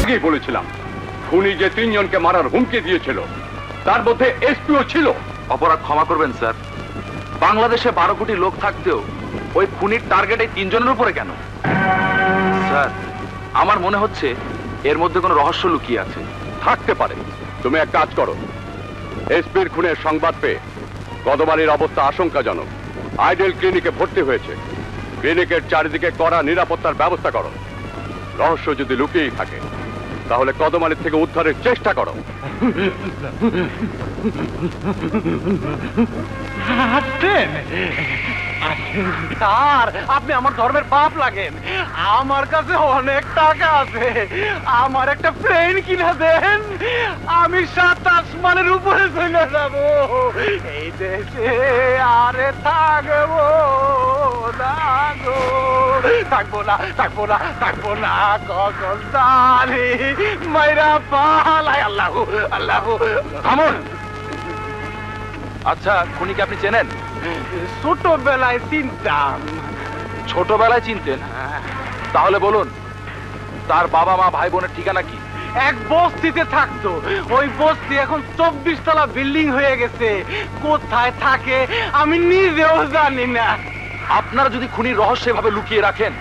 আগেই বলেছিলাম খুনি যে 3 জনকে মারার হুমকি দিয়েছিল তার মধ্যে এসপিও ছিল। অপরাধ ক্ষমা করবেন স্যার, বাংলাদেশে 12 কোটি লোক থাকতেও ওই খুনির টার্গেট এই 3 জনের উপরে কেন? স্যার, আমার মনে হচ্ছে এর মধ্যে কোনো রহস্য লুকিয়ে আছে। থাকতে পারে। তুমি এক কাজ করো, এসপির খুনের সংবাদ পেয়ে কদমালির অবস্থা আশঙ্কাজনক, আইডেল ক্লিনিকে ভর্তি হয়েছে। ক্লিনিকের চারিদিকে কড়া নিরাপত্তার ব্যবস্থা করো। রহস্য যদি লুকিয়েই থাকে তাহলে কদমালির থেকে উদ্ধারের চেষ্টা করো। স্যার, আপনি আমার ধর্মের পাপ লাগেন। আমার কাছে অনেক টাকা আছে, আমার একটা প্লেন কিনে দেন, আমি 7 আসমানের উপরে চলে যাব। এই দেশে আরে থাকবো না গো, থাকবো না, থাকবো না, থাকবো না। কখন জানি মাইরা পালাই। আল্লাহ আল্লাহ। থামুন। আচ্ছা, খুনিকে আপনি চেনেন? ছোটবেলায় চিনতাম। ছোটবেলায় চিনতেন? তাহলে বলুন, তার বাবা মা ভাই বোনের ঠিকানা কি? এক বস্তিতে থাকতো, ওই বস্তি এখন 24 তলা বিল্ডিং হয়ে গেছে। কোথায় থাকে আমি নিজেও জানি না। আপনারা যদি খুনির রহস্য এভাবে লুকিয়ে রাখেন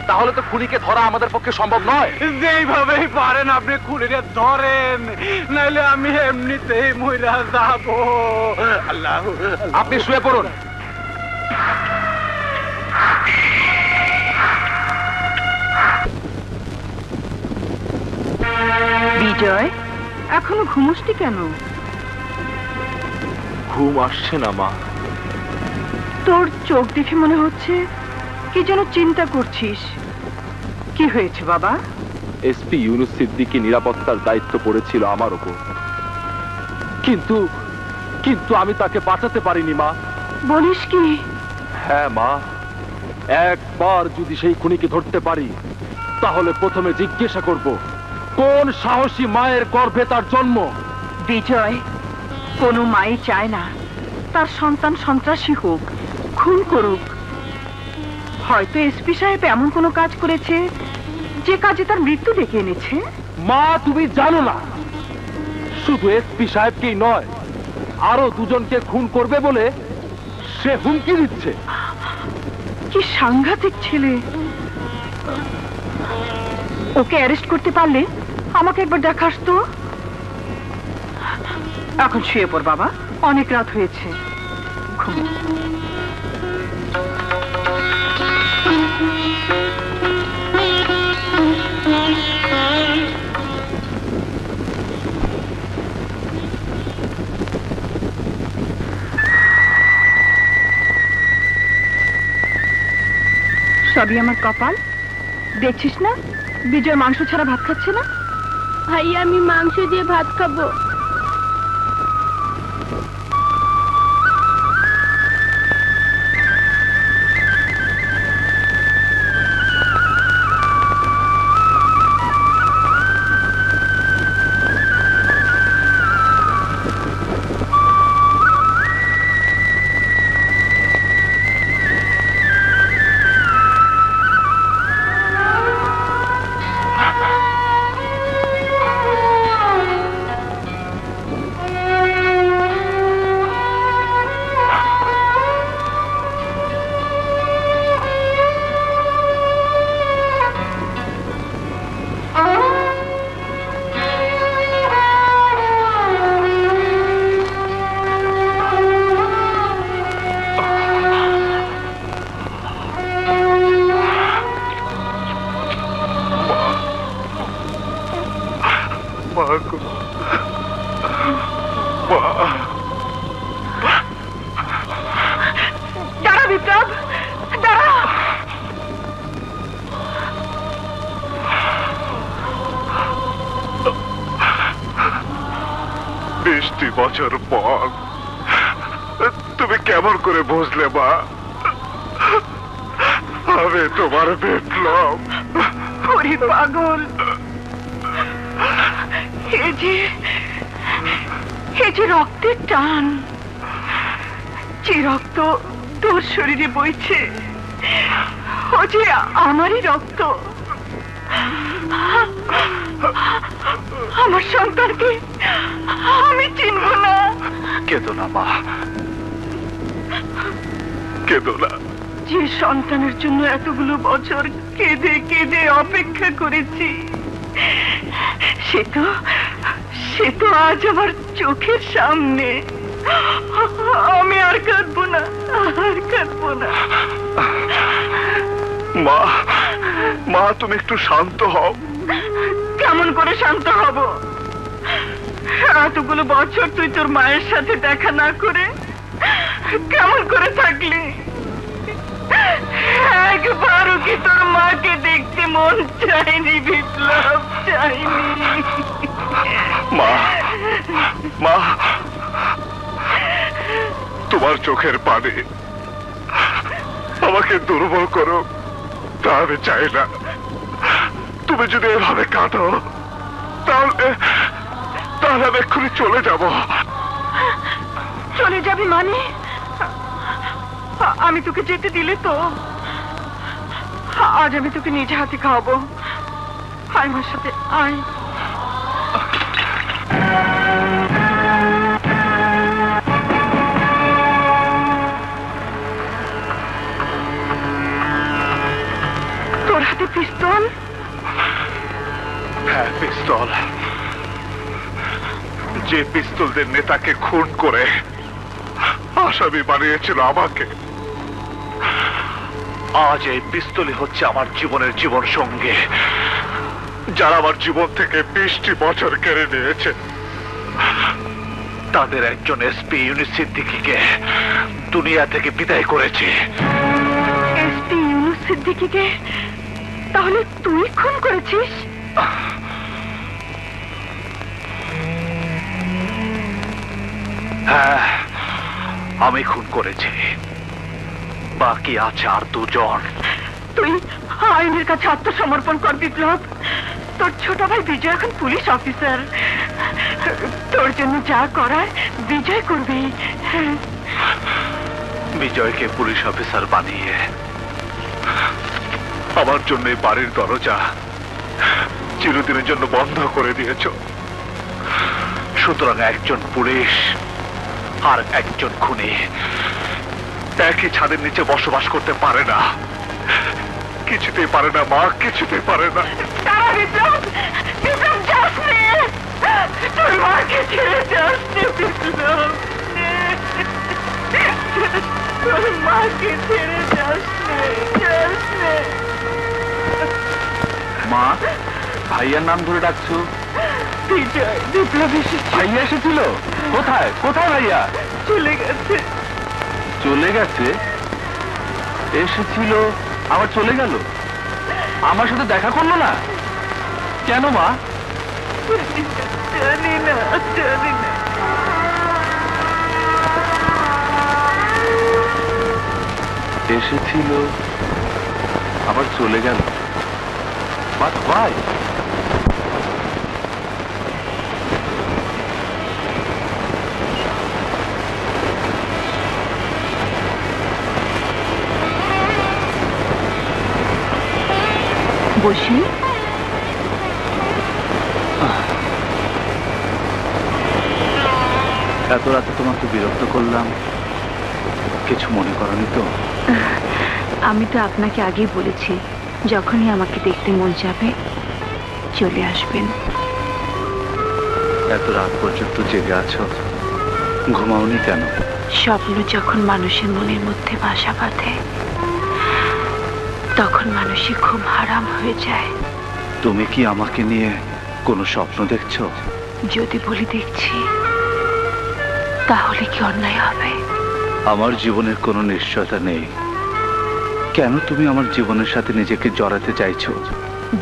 তাহলে তো খুনিকে ধরা আমাদের পক্ষে সম্ভব নয়। যেইভাবেই পারেন আপনি খুনিরে ধরেন, নাইলে আমি এমনিতেই মইরা যাব। আল্লাহ। আপনি শুয়ে পড়ুন। বিজয়, এখনো ঘুমোসনি কেন? ঘুম আসছে না মা। তোর চোখ দেখে মনে হচ্ছে কি যেন চিন্তা করছিস। কি হয়েছে বাবা? এসপি ইউনুস সিদ্দিকী নিরাপত্তার দায়িত্ব পড়েছিল আমার উপর, কিন্তু কিন্তু আমি তাকে বাঁচাতে পারিনি মা। বলিস কি? হ্যাঁ মা, একবার যদি সেই খুনিকে ধরতে পারি তাহলে প্রথমে জিজ্ঞাসা করব কোন সাহসী মায়ের গর্ভে তার জন্ম। বিজয়, কোনো মাই চায় না তার সন্তান সন্ত্রাসী হোক, খুন করুক। হয়তো এসপি সাহেব এমন কোনো কাজ করেছে যে কাজে তার মৃত্যু ডেকে এনেছে। মা, তুমি জানো না, শুধু এসপি সাহেবকেই নয়, আরো 2 জনকে খুন করবে বলে সে হুমকি দিচ্ছে। কি সাংঘাতিক ছেলে! ওকে অ্যারেস্ট করতে পারলে আমাকে একবার দেখাস তো। এখন শুয়ে পড় বাবা, অনেক রাত হয়েছে। ঘুমো। সবই আমার কপাল। দেখছিস না বিজয় মাংস ছাড়া ভাত খাচ্ছে না। ভাই, আমি মাংস দিয়ে ভাত খাবো। দাঁড়া বিপ্লব, দাঁড়া। বৃষ্টি বছর পর তুমি কেমন করে বুঝলে মা আমি তোমার বিপ্লব? ওরে পাগল, এ যে রক্তের টান, যে রক্ত তোর শরীরে বইছে ও যে আমারই রক্ত। আমার সন্তানকে আমি চিনব না। কেঁদো না মা, কেঁদো না। যে সন্তানের জন্য এতগুলো বছর কেঁদে কেঁদে অপেক্ষা করেছি, সে তো আজ আমার চোখের সামনে। আমি আর কাঁদবো না, আর কাঁদবো না। মা, মা তুমি একটু শান্ত হও। কেমন করে শান্ত হব? এতগুলো বছর তুই তোর মায়ের সাথে দেখা না করে কেমন করে থাকলি? একবারও কি তোর মাকে দেখতে মন চাইনি বিপ্লব? চাইনি? মা, মা, তোমার চোখের পানি আমাকে দুর্বল করো তা আমি চাই না। তুমি যদি এভাবে কাঁদো তাহলে আমি এক্ষুনি চলে যাব। চলে যাবি মানে? আমি তোকে যেতে দিলে তো আজ আমি তোকে নিজে হাতে খাওয়াবো। আয় আমার সাথে, আয়। তোর হাতে পিস্তল? হ্যাঁ, পিস্তল। যে পিস্তলদের নেতাকে খুন করে আসামি বানিয়েছিল আমাকে, আজ এই পিস্তলই হচ্ছে আমার জীবনের জীবন সঙ্গী। যারা আমার জীবন থেকে 20টি বছর কেড়ে নিয়েছে, তাদের একজন এসপি ইউনুস সিদ্দিকীকে দুনিয়া থেকে বিদায় করেছে। এসপি ইউনুস সিদ্দিকীকে তাহলে তুই খুন করেছিস? হ্যাঁ, আমি খুন করেছি। বাকি আছে আর দুজন। তুই আইনের কাছে আত্মসমর্পণ কর বিপ্লব। তোর ছোট ভাই বিজয় এখন পুলিশ অফিসার। তোর জন্য যা করার বিজয় করবি। বিজয়কে পুলিশ অফিসার বানিয়ে আমার জন্য এই বাড়ির দরজা চিরদিনের জন্য বন্ধ করে দিয়েছ। সুতরাং একজন পুলিশ আর একজন খুনি একই ছাদের নিচে বসবাস করতে পারে না। কিছুতেই পারে না মা, কিছুতেই পারে না। তারা বিপ্লব, বিপ্লব যাস নে। তোর মাকে ছেড়ে যাস নে বিপ্লব। তোর মাকে ছেড়ে যাস নে, যাস নে। মা, ভাইয়ার নাম ধরে ডাকছো? বিজয়, বিপ্লব এসেছে। ভাইয়া এসেছিল? কোথায় কোথায় ভাইয়া? চলে গেছে। চলে গেছে? এসেছিল আবার চলে গেল? আমার সাথে দেখা করলো না কেন মা? জানি না, জানি না। এসেছিল আবার চলে গেল। But why? বসি। এত রাতে তোমাকে বিরক্ত করলাম, কিছু মনে করনি তো? আমি তো আপনাকে আগেই বলেছি, যখনই আমাকে দেখতে মন যাবে চলে আসবেন। এত রাত পর্যন্ত জেগে আছো, ঘুমাওনি কেন? স্বপ্ন যখন মানুষের মনের মধ্যে বাসা বাঁধে তখন মানুষের ঘুম হারাম হয়ে যায়। তুমি কি আমাকে নিয়ে কোনো স্বপ্ন দেখছো? যদি বলি দেখছি তাহলে কি অন্যায় হবে? আমার জীবনের কোনো নিশ্চয়তা নেই, কেন তুমি আমার জীবনের সাথে নিজেকে জড়াতে চাইছো?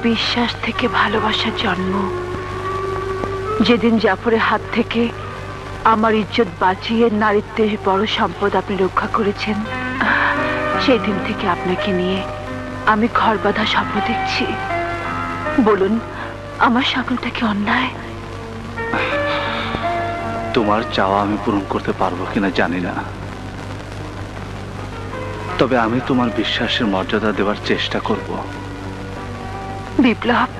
বিশ্বাস থেকে ভালোবাসার জন্ম। যেদিন জাফরের হাত থেকে আমার ইজ্জত বাঁচিয়ে নারীত্বের বড় সম্পদ আপনি রক্ষা করেছেন, সেই দিন থেকে আপনাকে নিয়ে আমি ঘর বাঁধা স্বপ্ন দেখছি। বলুন, আমার স্বপ্নটা কি অন্যায়? তোমার চাওয়া আমি পূরণ করতে পারবো কিনা জানি না, তবে আমি তোমার বিশ্বাসের মর্যাদা দেওয়ার চেষ্টা করব। বিপ্লব,